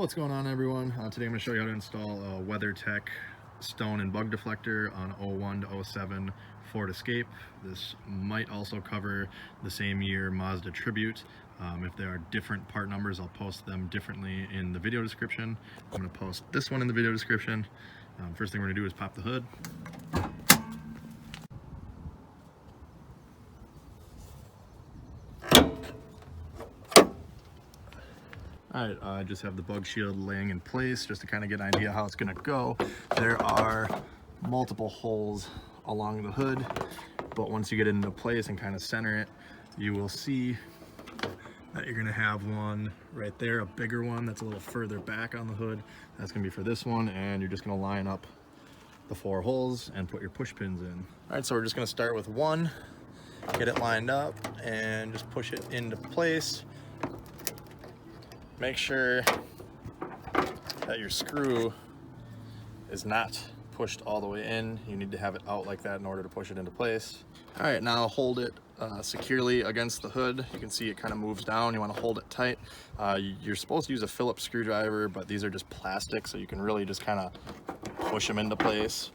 What's going on, everyone? Today I'm going to show you how to install a Weathertech stone and bug deflector on 01 to 07 Ford Escape. This might also cover the same year Mazda Tribute. If there are different part numbers, I'll post them differently in the video description. I'm going to post this one in the video description. First thing we're going to do is pop the hood. Alright, I just have the bug shield laying in place just to kind of get an idea how it's going to go. There are multiple holes along the hood, but once you get it into place and kind of center it, you will see that you're going to have one right there, a bigger one that's a little further back on the hood. That's going to be for this one, and you're just going to line up the 4 holes and put your push pins in. Alright, so we're just going to start with one, get it lined up, and just push it into place. Make sure that your screw is not pushed all the way in. You need to have it out like that in order to push it into place. All right, now hold it securely against the hood. You can see it kind of moves down. You want to hold it tight. You're supposed to use a Phillips screwdriver, but these are just plastic, so you can really just kind of push them into place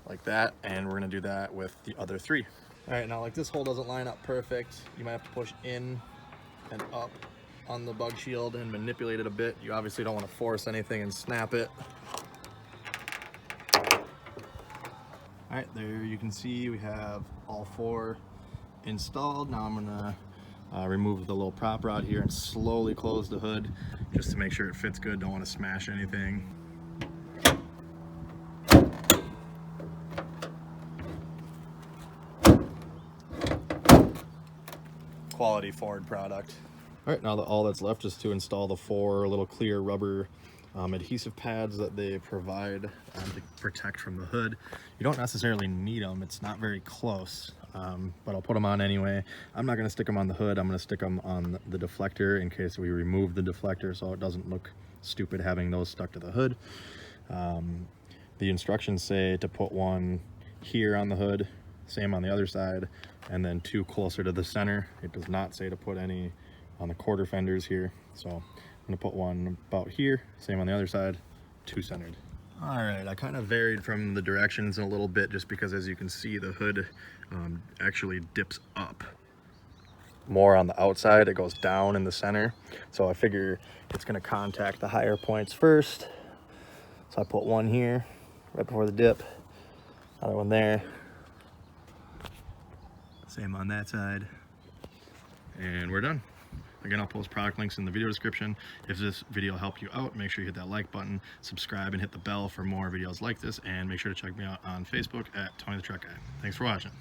like that. And we're going to do that with the other 3. All right, now like this hole doesn't line up perfect. You might have to push in and up on the bug shield and manipulate it a bit. You obviously don't want to force anything and snap it. All right, there you can see we have all 4 installed. Now I'm gonna remove the little prop rod here and slowly close the hood just to make sure it fits good. Don't want to smash anything. Quality Ford product. All right, now all that's left is to install the 4 little clear rubber adhesive pads that they provide to protect from the hood. You don't necessarily need them, it's not very close, but I'll put them on anyway. I'm not gonna stick them on the hood, I'm gonna stick them on the deflector in case we remove the deflector so it doesn't look stupid having those stuck to the hood. The instructions say to put one here on the hood, same on the other side, and then 2 closer to the center. It does not say to put any on the quarter fenders here, so I'm gonna put one about here, same on the other side, 2 centered. All right, I kind of varied from the directions a little bit just because, as you can see, the hood actually dips up more on the outside. It goes down in the center, so I figure it's gonna contact the higher points first. So I put one here right before the dip, another one there, same on that side, and we're done. Again, I'll post product links in the video description. If this video helped you out, make sure you hit that like button, subscribe, and hit the bell for more videos like this, and make sure to check me out on Facebook at Tony the Truck Guy. Thanks for watching.